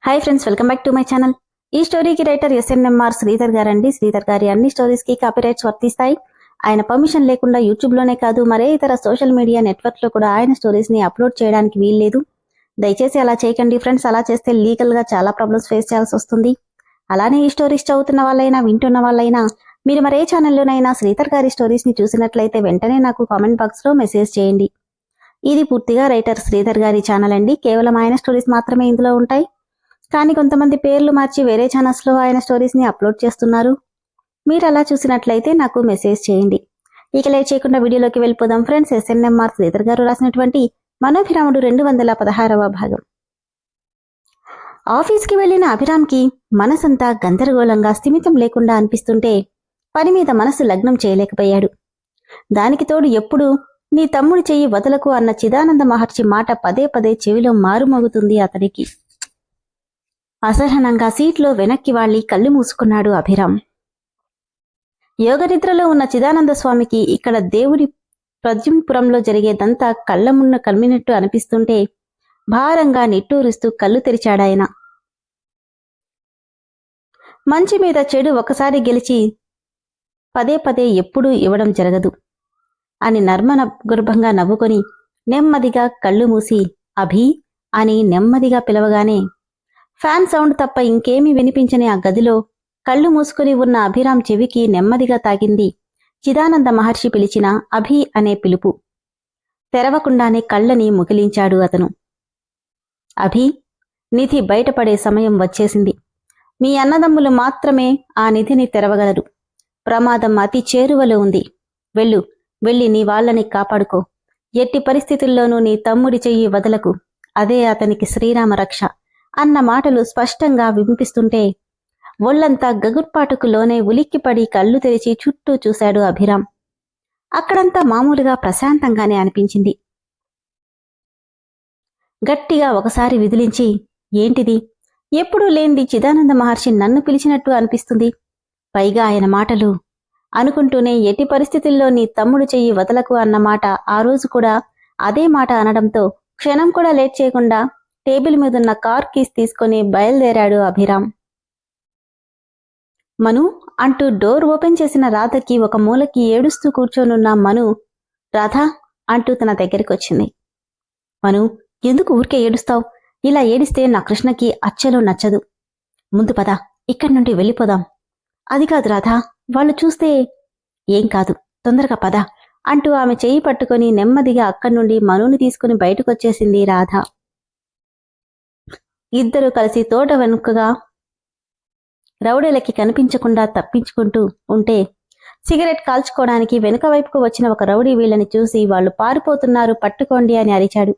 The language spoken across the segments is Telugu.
Hi friends, welcome back to my channel. ఈ స్టోరీకి రైటర్ ఎస్ఎన్ఎంఆర్ శ్రీధర్ గారండి. శ్రీధర్ గారి అన్ని స్టోరీస్ కి కాపీరైట్స్ వర్తిస్తాయి. ఆయన పర్మిషన్ లేకుండా యూట్యూబ్ లోనే కాదు, మరే ఇతర సోషల్ మీడియా నెట్వర్క్ లో కూడా ఆయన స్టోరీస్ ని అప్లోడ్ చేయడానికి వీల్లేదు. దయచేసి అలా చేయకండి ఫ్రెండ్స్. అలా చేస్తే లీగల్ గా చాలా ప్రాబ్లమ్స్ ఫేస్ చేయాల్సి వస్తుంది. అలానే ఈ స్టోరీస్ చదువుతున్న వాళ్ళైనా వింటున్న వాళ్ళైనా మీరు మరే ఛానల్లోనైనా శ్రీధర్ గారి స్టోరీస్ ని చూసినట్లయితే వెంటనే నాకు కామెంట్ బాక్స్ లో మెసేజ్ చేయండి. ఇది పూర్తిగా రైటర్ శ్రీధర్ గారి ఛానల్ అండి. కేవలం ఆయన స్టోరీస్ మాత్రమే ఇందులో ఉంటాయి. కానీ కొంతమంది పేర్లు మార్చి వేరే ఛానల్స్ లో ఆయన స్టోరీస్ ని అప్లోడ్ చేస్తున్నారు. మీరు అలా చూసినట్లయితే నాకు మెసేజ్ చేయండి. ఇక లేట్ చేయకుండా వీడియోలోకి వెళ్ళిపోదాం ఫ్రెండ్స్. ఎస్ఎన్ఎంఆర్ శ్రీధర్ గారు రాసినటువంటి మనోభిరాముడు 216వ భాగం. ఆఫీస్కి వెళ్లిన అభిరామ్కి మనసంతా గందరగోళంగా స్థిమితం లేకుండా అనిపిస్తుంటే పని మీద మనసు లగ్నం చేయలేకపోయాడు. దానికి తోడు ఎప్పుడు నీ తమ్ముడి చెయ్యి వదలకు అన్న చిదానంద మహర్షి మాట పదే పదే చెవిలో మారుమోగుతుంది అతనికి. అసహనంగా సీట్లో వెనక్కి వాళ్లి కళ్ళు మూసుకున్నాడు అభిరామ్. యోగనిద్రలో ఉన్న చిదానంద స్వామికి ఇక్కడ దేవుడి ప్రద్యుమ్పురంలో జరిగేదంతా కళ్లమున్న కమ్మినట్టు అనిపిస్తుంటే భారంగా నిట్టూరుస్తూ కళ్ళు తెరిచాడాయన. మంచి మీద చెడు ఒకసారి గెలిచి పదే పదే ఎప్పుడూ ఇవ్వడం జరగదు అని నర్మన గర్భంగా నవ్వుకొని నెమ్మదిగా కళ్ళు మూసి అభి అని నెమ్మదిగా పిలవగానే ఫ్యాన్ సౌండ్ తప్ప ఇంకేమీ వినిపించని ఆ గదిలో కళ్ళు మూసుకుని ఉన్న అభిరామ్ చెవికి నెమ్మదిగా తాగింది చిదానంద మహర్షి పిలిచిన అభి అనే పిలుపు. తెరవకుండానే కళ్ళని ముగిలించాడు అతను. అభి, నిధి బయటపడే సమయం వచ్చేసింది. మీ అన్నదమ్ములు మాత్రమే ఆ నిధిని తెరవగలరు. ప్రమాదం అతి చేరువలో ఉంది. వెళ్ళి నీ వాళ్ళని కాపాడుకో. ఎట్టి పరిస్థితుల్లోనూ నీ తమ్ముడి చెయ్యి వదలకు. అదే అతనికి శ్రీరామ రక్ష అన్న మాటలు స్పష్టంగా వినిపిస్తుంటే ఒళ్లంతా గగుర్పాటుకు లోనే ఉలిక్కిపడి కళ్ళు తెరిచి చుట్టూ చూశాడు అభిరామ్. అక్కడంతా మామూలుగా ప్రశాంతంగానే అనిపించింది. గట్టిగా ఒకసారి విదిలించి, ఏంటిది? ఎప్పుడూ లేనిది చిదానంద మహర్షి నన్ను పిలిచినట్టు అనిపిస్తుంది. పైగా ఆయన మాటలు అనుకుంటూనే ఎట్టి పరిస్థితుల్లో నీ తమ్ముడు చెయ్యి వదలకు అన్న మాట ఆ రోజు కూడా అదే మాట అనడంతో క్షణం కూడా లేట్ చేయకుండా టేబుల్ మీదున్న కార్ కీస్ తీసుకుని బయలుదేరాడు అభిరామ్. మను అంటూ డోర్ ఓపెన్ చేసిన రాధకి ఒక మూలకి ఏడుస్తూ కూర్చోనున్న మను, రాధా అంటూ తన దగ్గరికొచ్చింది. మను, ఎందుకు ఊరికే ఏడుస్తావు? ఇలా ఏడిస్తే నా కృష్ణకి అచ్చలో నచ్చదు. ముందు పద, ఇక్కడి నుండి వెళ్ళిపోదాం. అది కాదు రాధా, వాళ్ళు చూస్తే. ఏం కాదు, తొందరగా పద అంటూ ఆమె చెయ్యి పట్టుకుని నెమ్మదిగా అక్కడి నుండి మనుని తీసుకుని బయటకొచ్చేసింది రాధ. ఇద్దరూ కలిసి తోట వెనుకగా రౌడీలకి కనిపించకుండా తప్పించుకుంటూ ఉంటే సిగరెట్ కాల్చుకోవడానికి వెనుక వైపుకు వచ్చిన ఒక రౌడీ వీళ్ళని చూసి వాళ్ళు పారిపోతున్నారు, పట్టుకోండి అని అరిచాడు.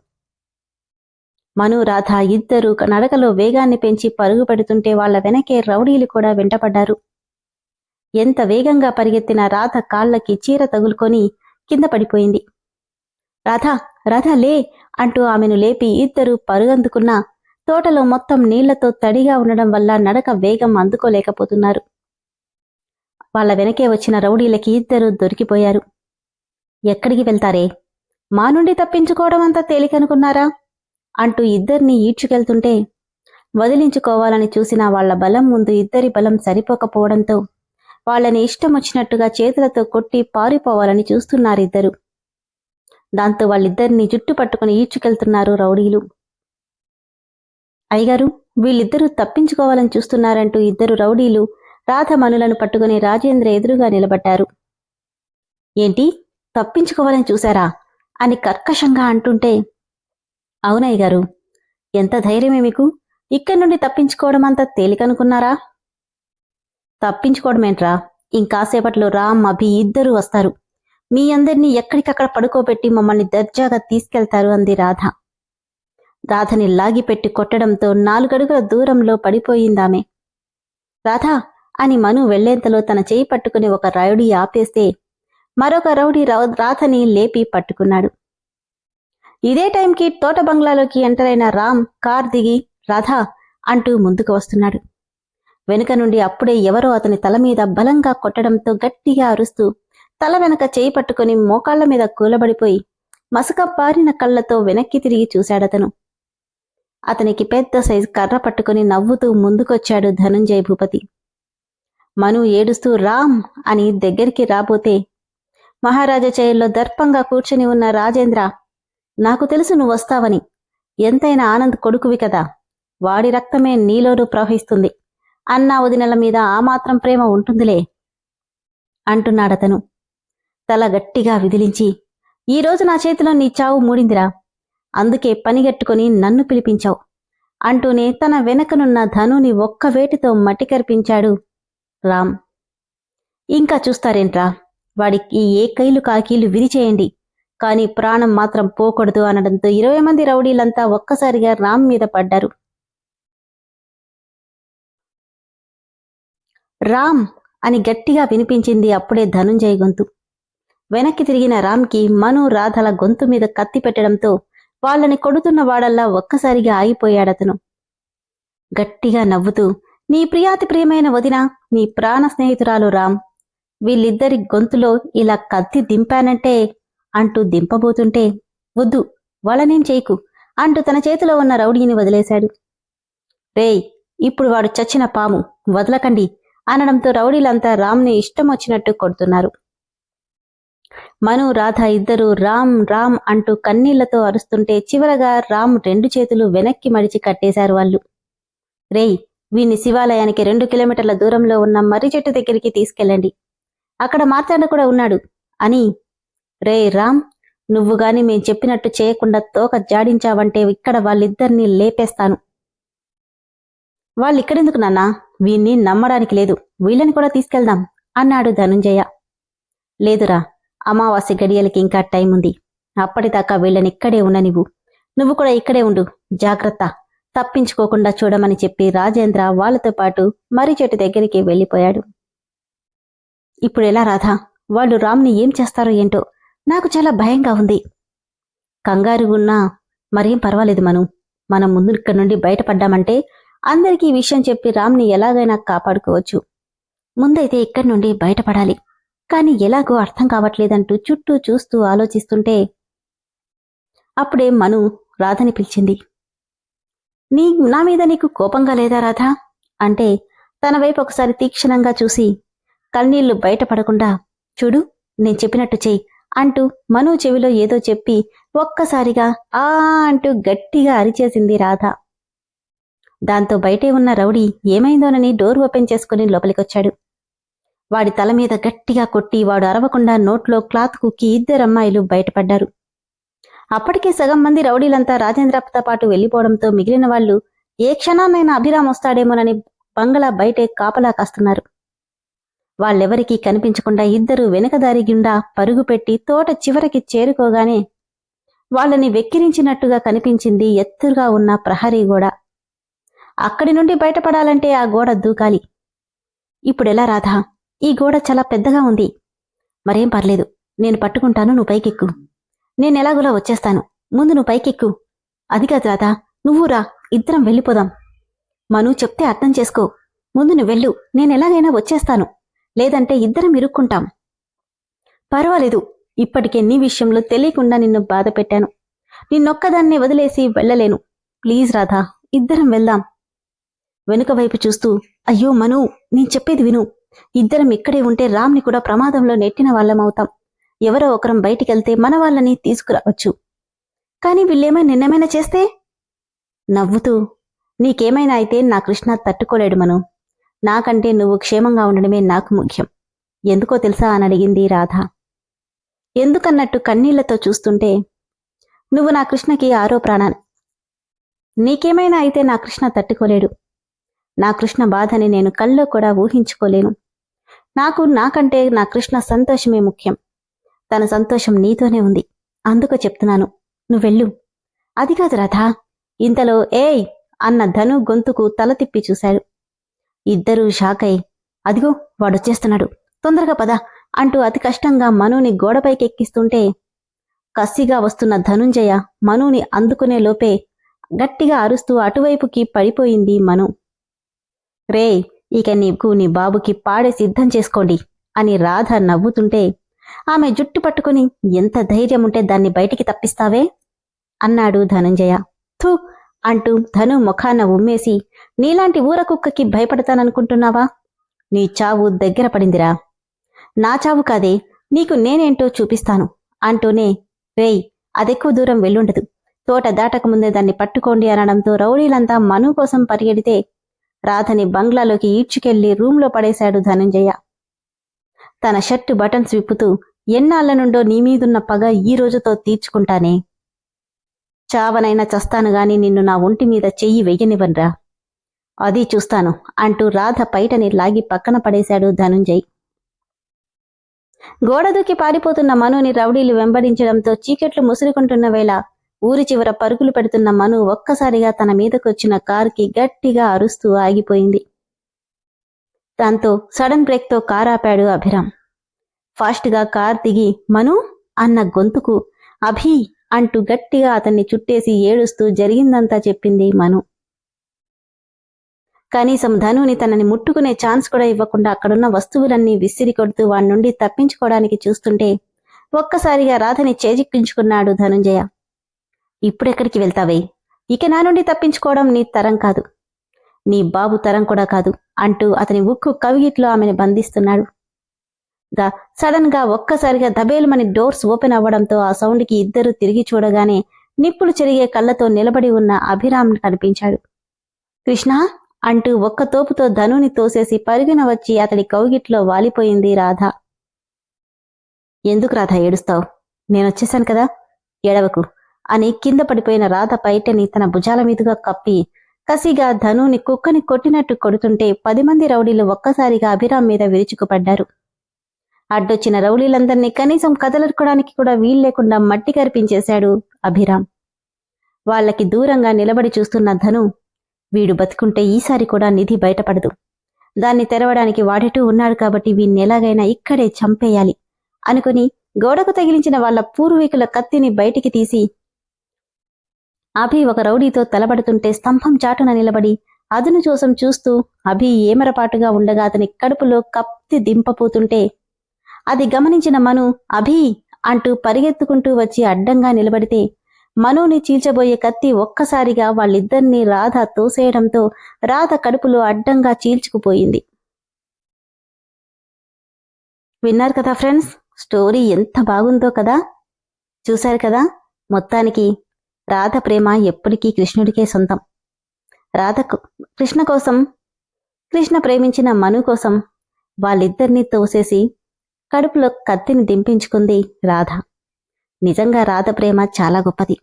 మను, రాధ ఇద్దరూ నడకలో వేగాన్ని పెంచి పరుగు పెడుతుంటే వాళ్ల వెనకే రౌడీలు కూడా వెంటపడ్డారు. ఎంత వేగంగా పరిగెత్తిన రాధ కాళ్లకి చీర తగులుకొని కింద పడిపోయింది. రాధ లే అంటూ ఆమెను లేపి ఇద్దరూ పరుగందుకున్నా తోటలో మొత్తం నీళ్లతో తడిగా ఉండడం వల్ల నడక వేగం అందుకోలేకపోతున్నారు. వాళ్ల వెనకే వచ్చిన రౌడీలకి ఇద్దరూ దొరికిపోయారు. ఎక్కడికి వెళ్తారే? మా నుండి తప్పించుకోవడం అంతా తేలికనుకున్నారా అంటూ ఇద్దరినీ ఈడ్చుకెళ్తుంటే వదిలించుకోవాలని చూసిన వాళ్ల బలం ముందు ఇద్దరి బలం సరిపోకపోవడంతో వాళ్లని ఇష్టమొచ్చినట్టుగా చేతులతో కొట్టి పారిపోవాలని చూస్తున్నారిద్దరు. దాంతో వాళ్ళిద్దరినీ జుట్టు పట్టుకుని ఈడ్చుకెళ్తున్నారు రౌడీలు. అయ్యగారు, వీళ్ళిద్దరూ తప్పించుకోవాలని చూస్తున్నారంటూ ఇద్దరు రౌడీలు రాధ మనులను పట్టుకుని రాజేంద్ర ఎదురుగా నిలబడ్డారు. ఏంటి, తప్పించుకోవాలని చూశారా అని కర్కశంగా అంటుంటే, అవునయ్యగారు, ఎంత ధైర్యమే మీకు? ఇక్కడి నుండి తప్పించుకోవడం అంతా తేలికనుకున్నారా? తప్పించుకోవడమేంట్రా, ఇంకాసేపట్లో రామ్, అభి ఇద్దరూ వస్తారు. మీ అందరినీ ఎక్కడికక్కడ పడుకోబెట్టి మమ్మల్ని దర్జాగా తీసుకెళ్తారు అంది రాధ. రాధని లాగిపెట్టి కొట్టడంతో 4 అడుగుల దూరంలో పడిపోయిందామె. రాధా అని మను వెళ్లేంతలో తన చేయి పట్టుకుని ఒక రౌడీ ఆపేస్తే మరొక రౌడీ రాధని లేపి పట్టుకున్నాడు. ఇదే టైంకి తోట బంగ్లాలోకి ఎంటర్ అయిన రామ్ కార్ దిగి రాధా అంటూ ముందుకు వస్తున్నాడు. వెనుక నుండి అప్పుడే ఎవరో అతని తల మీద బలంగా కొట్టడంతో గట్టిగా అరుస్తూ తల వెనక చేయి పట్టుకుని మోకాళ్ల మీద కూలబడిపోయి మసక పారిన కళ్లతో వెనక్కి తిరిగి చూశాడతను. అతనికి పెద్ద సైజు కర్ర పట్టుకుని నవ్వుతూ ముందుకొచ్చాడు ధనుంజయ భూపతి. మను ఏడుస్తూ రామ్ అని దగ్గరికి రాబోతే మహారాజా చైర్లో దర్పంగా కూర్చుని ఉన్న రాజేంద్ర, నాకు తెలుసు నువ్వు వస్తావని. ఎంతైనా ఆనంద్ కొడుకువి కదా, వాడి రక్తమే నీలోనూ ప్రవహిస్తుంది. అన్నా వదినల మీద ఆ మాత్రం ప్రేమ ఉంటుందిలే అంటున్నాడతను. తల గట్టిగా విదిలించి, ఈరోజు నా చేతిలో నీ చావు మూడిందిరా, అందుకే పనిగట్టుకుని నన్ను పిలిపించావు అంటూనే తన వెనకనున్న ధనుని ఒక్క వేటితో మట్టి కరిపించాడు రామ్. ఇంకా చూస్తారేంట్రా, వాడికి ఏ కైలు కాకీలు విరిచేయండి, కాని ప్రాణం మాత్రం పోకూడదు అనడంతో 20 మంది రౌడీలంతా ఒక్కసారిగా రామ్ మీద పడ్డారు. రామ్ అని గట్టిగా వినిపించింది అప్పుడే ధనుంజయ్ గొంతు. వెనక్కి తిరిగిన రామ్కి మను రాధల గొంతు మీద కత్తి పెట్టడంతో వాళ్ళని కొడుతున్న వాడల్లా ఒక్కసారిగా ఆగిపోయాడతను. గట్టిగా నవ్వుతూ, నీ ప్రియాతి ప్రియమైన వదిన, నీ ప్రాణ స్నేహితురాలు రామ్, వీళ్ళిద్దరి గొంతులో ఇలా కత్తి దింపానంటే అంటూ దింపబోతుంటే, వద్దు వాళ్ళనేం చేయకు అంటూ తన చేతిలో ఉన్న రౌడీని వదిలేశాడు. రేయ్, ఇప్పుడు వాడు చచ్చిన పాము, వదలకండి అనడంతో రౌడీలంతా రామ్ని ఇష్టం వచ్చినట్టు కొడుతున్నారు. మను రాధ ఇద్దరూ రామ్ రామ్ అంటూ కన్నీళ్లతో అరుస్తుంటే చివరగా రామ్ 2 చేతులు వెనక్కి మడిచి కట్టేశారు వాళ్ళు. రేయ్, వీణ్ణి శివాలయానికి 2 కిలోమీటర్ల దూరంలో ఉన్న మర్రి చెట్టు దగ్గరికి తీసుకెళ్ళండి, అక్కడ మార్తాండ కూడా ఉన్నాడు అని. రే రామ్, నువ్వు గాని మేం చెప్పినట్టు చేయకుండా తోక జాడించావంటే ఇక్కడ వాళ్ళిద్దరినీ లేపేస్తాను. వాళ్ళిక్కడెందుకు నాన్నా, వీణ్ణి నమ్మడానికి లేదు, వీళ్ళని కూడా తీసుకెళ్దాం అన్నాడు ధనుంజయ. లేదురా, అమావాస్య గడియలకి ఇంకా టైం ఉంది, అప్పటిదాకా వీళ్ళని ఇక్కడే ఉండనివ్వు, నువ్వు కూడా ఇక్కడే ఉండు, జాగ్రత్త, తప్పించుకోకుండా చూడమని చెప్పి రాజేంద్ర వాళ్లతో పాటు మర్రి చెట్టు దగ్గరికి వెళ్ళిపోయాడు. ఇప్పుడెలా రాధా, వాళ్ళు రామ్ని ఏం చేస్తారో ఏంటో, నాకు చాలా భయంగా ఉంది. కంగారు ఉన్నా మరేం పర్వాలేదు మను, మనం ముందు ఇక్కడి నుండి బయటపడ్డామంటే అందరికీ ఈ విషయం చెప్పి రామ్ని ఎలాగైనా కాపాడుకోవచ్చు. ముందైతే ఇక్కడి నుండి బయటపడాలి, కాని ఎలాగో అర్థం కావట్లేదంటూ చుట్టూ చూస్తూ ఆలోచిస్తుంటే అప్పుడే మను రాధని పిలిచింది. నా మీద నీకు కోపంగా లేదా రాధా అంటే తన వైపు ఒకసారి తీక్షణంగా చూసి, కన్నీళ్లు బయటపడకుండా చూడు, నేను చెప్పినట్టు చెయ్యి అంటూ మను చెవిలో ఏదో చెప్పి ఒక్కసారిగా ఆ అంటూ గట్టిగా అరిచేసింది రాధ. దాంతో బయటే ఉన్న రౌడీ ఏమైందోనని డోర్ ఓపెన్ చేసుకుని లోపలికొచ్చాడు. వాడి తల మీద గట్టిగా కొట్టి వాడు అరవకుండా నోట్లో క్లాత్ కుక్కి 2 అమ్మాయిలు బయటపడ్డారు. అప్పటికే సగం మంది రౌడీలంతా రాజేంద్రతో పాటు వెళ్లిపోవడంతో మిగిలిన వాళ్లు ఏ క్షణాన్నైనా అభిరామ్ వస్తాడేమోనని బంగళా బయటే కాపలా కాస్తున్నారు. వాళ్ళెవరికీ కనిపించకుండా 2 వెనకదారి గుండా పరుగుపెట్టి తోట చివరికి చేరుకోగానే వాళ్ళని వెక్కిరించినట్టుగా కనిపించింది ఎత్తుగా ఉన్న ప్రహరీ గోడ. అక్కడి నుండి బయటపడాలంటే ఆ గోడ దూకాలి. ఇప్పుడెలా రాధా, ఈ గోడ చాలా పెద్దగా ఉంది. మరేం పర్లేదు, నేను పట్టుకుంటాను, నువ్వు పైకెక్కు, నేనెలాగోలా వచ్చేస్తాను, ముందు నువ్వు పైకెక్కు. అది కాదు రాధా, నువ్వు రా, ఇద్దరం వెళ్ళిపోదాం. మను చెప్తే అర్థం చేసుకో, ముందు నువ్వు వెళ్ళు, నేనెలాగైనా వచ్చేస్తాను, లేదంటే ఇద్దరం ఇరుక్కుంటాం. పర్వాలేదు, ఇప్పటికే నీ విషయంలో తెలియకుండా నిన్ను బాధ పెట్టాను, నిన్నొక్కదాన్నే వదిలేసి వెళ్ళలేను, ప్లీజ్ రాధా, ఇద్దరం వెళ్దాం. వెనుక వైపు చూస్తూ, అయ్యో మను, నేను చెప్పేది విను, ఇద్దరం ఇక్కడే ఉంటే రామ్ని కూడా ప్రమాదంలో నెట్టిన వాళ్ళమవుతాం. ఎవరో ఒకరం బయటికెళ్తే మన వాళ్ళని తీసుకురావచ్చు, కాని వీళ్ళేమైనా నిన్నేమైనా చేస్తే? నవ్వుతూ, నీకేమైనా అయితే నా కృష్ణ తట్టుకోలేడు మను, నాకంటే నువ్వు క్షేమంగా ఉండడమే నాకు ముఖ్యం. ఎందుకో తెలుసా అని అడిగింది రాధ. ఎందుకన్నట్టు కన్నీళ్లతో చూస్తుంటే, నువ్వు నా కృష్ణకి 6వ ప్రాణాన్ని, నీకేమైనా అయితే నా కృష్ణ తట్టుకోలేడు. నా కృష్ణ బాధని నేను కల్లో కూడా ఊహించుకోలేను. నాకంటే నా కృష్ణ సంతోషమే ముఖ్యం. తన సంతోషం నీతోనే ఉంది, అందుకు చెప్తున్నాను, నువ్వెళ్ళు. అది కాదు రాధా. ఇంతలో ఏయ్ అన్న ధను గొంతుకు తల తిప్పి చూశాడు. ఇద్దరూ షాకై, అదిగో వాడొచ్చేస్తున్నాడు, తొందరగా పద అంటూ అతి కష్టంగా మనుని గోడపైకెక్కిస్తుంటే కసిగా వస్తున్న ధనుంజయ మనుని అందుకునే లోపే గట్టిగా అరుస్తూ అటువైపుకి పడిపోయింది మను. రే, ఇక నీకు నీ బాబుకి పాడే సిద్ధం చేసుకోండి అని రాధ నవ్వుతుంటే ఆమె జుట్టు పట్టుకుని, ఎంత ధైర్యం ఉంటే దాన్ని బయటికి తప్పిస్తావే అన్నాడు ధనుంజయ. థూ అంటూ ధను ముఖాన ఉమ్మేసి, నీలాంటి ఊర కుక్కకి భయపడతాననుకుంటున్నావా? నీ చావు దగ్గర పడిందిరా. నా చావు కాదే, నీకు నేనేంటో చూపిస్తాను అంటూనే, రేయ్, అదెక్కువ దూరం వెళ్ళుండదు, తోట దాటకముందే దాన్ని పట్టుకోండి అనడంతో రౌడీలంతా మను కోసం పరిగెడితే రాధని బంగ్లాలోకి ఈడ్చుకెళ్లి రూంలో పడేశాడు ధనంజయ. తన షర్టు బటన్స్ విప్పుతూ, ఎన్నాళ్ల నుండో నీమీదున్న పగ ఈ రోజుతో తీర్చుకుంటానే. చావనైనా చస్తాను గాని నిన్ను నా ఒంటి మీద చెయ్యి వెయ్యనివ్వన్రా. అది చూస్తాను అంటూ రాధ పైటని లాగి పక్కన పడేశాడు ధనుంజయ్. గోడదూకి పారిపోతున్న మనుని రౌడీలు వెంబడించడంతో చీకట్లు ముసురుకుంటున్న వేళ ఊరి చివర పరుగులు పెడుతున్న మను ఒక్కసారిగా తన మీదకొచ్చిన కారుకి గట్టిగా అరుస్తూ ఆగిపోయింది. దాంతో సడన్ బ్రేక్తో కారు ఆపాడు అభిరామ్. ఫాస్ట్గా కార్ దిగి, మను అన్న గొంతుకు అభి అంటూ గట్టిగా అతన్ని చుట్టేసి ఏడుస్తూ జరిగిందంతా చెప్పింది మను. కనీసం ధనుని తనని ముట్టుకునే ఛాన్స్ కూడా ఇవ్వకుండా అక్కడున్న వస్తువులన్నీ విసిరి కొడుతూ వాడి నుండి తప్పించుకోవడానికి చూస్తుంటే ఒక్కసారిగా రాధని చేజిక్కించుకున్నాడు ధనుంజయ. ఇప్పుడెక్కడికి వెళ్తావే? ఇక నా నుండి తప్పించుకోవడం నీ తరం కాదు, నీ బాబు తరం కూడా కాదు అంటూ అతని ఉక్కు కవిగిట్లో ఆమెను బంధిస్తున్నాడు. సడన్ గా ఒక్కసారిగా దబేలుమని డోర్స్ ఓపెన్ అవ్వడంతో ఆ సౌండ్కి ఇద్దరు తిరిగి చూడగానే నిప్పులు చెరిగే కళ్ళతో నిలబడి ఉన్న అభిరామ్ కనిపించాడు. కృష్ణ అంటూ ఒక్క తోపుతో ధనుని తోసేసి పరుగున వచ్చి అతడి కౌగిట్లో వాలిపోయింది రాధ. ఎందుకు రాధ ఏడుస్తావు? నేనొచ్చేశాను కదా, ఎడవకు అని కింద పడిపోయిన రాధ పైటని తన భుజాల మీదుగా కప్పి కసిగా ధనుని కుక్కని కొట్టినట్టు కొడుతుంటే 10 మంది రౌడీలు ఒక్కసారిగా అభిరామ్ మీద విరుచుకుపడ్డారు. అడ్డొచ్చిన రౌడీలందర్నీ కనీసం కదలరుకోవడానికి కూడా వీల్లేకుండా మట్టి కరిపించేశాడు అభిరామ్. వాళ్లకి దూరంగా నిలబడి చూస్తున్న ధను, వీడు బతుకుంటే ఈసారి కూడా నిధి బయటపడదు, దాన్ని తెరవడానికి వాడేటూ ఉన్నాడు కాబట్టి వీణ్ణెలాగైనా ఇక్కడే చంపేయాలి అనుకుని గోడకు తగిలించిన వాళ్ల పూర్వీకుల కత్తిని బయటికి తీసి అభి ఒక రౌడీతో తలబడుతుంటే స్తంభం చాటున నిలబడి అదును చూసం చూస్తూ అభి ఏమరపాటుగా ఉండగా అతని కడుపులో కత్తి దింపపోతుంటే అది గమనించిన మను అభి అంటూ పరిగెత్తుకుంటూ వచ్చి అడ్డంగా నిలబడితే మనుని చీల్చబోయే కత్తి ఒక్కసారిగా వాళ్ళిద్దరినీ రాధ తోసేయడంతో రాధ కడుపులో అడ్డంగా చీల్చుకుపోయింది. విన్నారు కదా ఫ్రెండ్స్, స్టోరీ ఎంత బాగుందో కదా. చూశారు కదా, మొత్తానికి రాధ ప్రేమ ఎప్పటికీ కృష్ణుడికే సొంతం. రాధకు కృష్ణ కోసం, కృష్ణ ప్రేమించిన మను కోసం వాళ్ళిద్దరినీ తోసేసి కడుపులో కత్తిని దింపించుకుంది రాధ. నిజంగా రాధ ప్రేమ చాలా గొప్పది.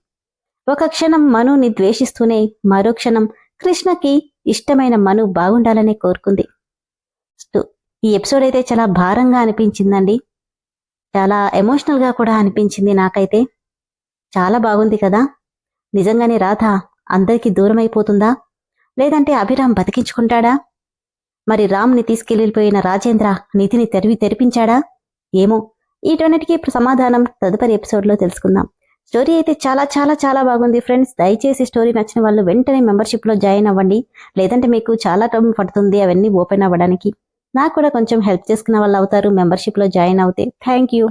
ఒక క్షణం మనుని ద్వేషిస్తూనే మరో క్షణం కృష్ణకి ఇష్టమైన మను బాగుండాలనే కోరుకుంది. ఈ ఎపిసోడ్ అయితే చాలా భారంగా అనిపించిందండి, చాలా ఎమోషనల్గా కూడా అనిపించింది నాకైతే. చాలా బాగుంది కదా. నిజంగానే రాధ అందరికీ దూరమైపోతుందా, లేదంటే అభిరామ్ బతికించుకుంటాడా? మరి రామ్ని తీసుకెళ్లిపోయిన రాజేంద్ర నిధిని తెరిపించాడా? ఏమో, వీటన్నిటికీ సమాధానం తదుపరి ఎపిసోడ్లో తెలుసుకుందాం. స్టోరీ అయితే చాలా చాలా చాలా బాగుంది ఫ్రెండ్స్. దయచేసి స్టోరీ నచ్చిన వాళ్ళు వెంటనే మెంబర్షిప్లో జాయిన్ అవ్వండి, లేదంటే మీకు చాలా టైం పడుతుంది అవన్నీ ఓపెన్ అవ్వడానికి. నాకు కూడా కొంచెం హెల్ప్ చేసుకున్న వాళ్ళు అవుతారు మెంబర్షిప్లో జాయిన్ అవుతే. Thank you.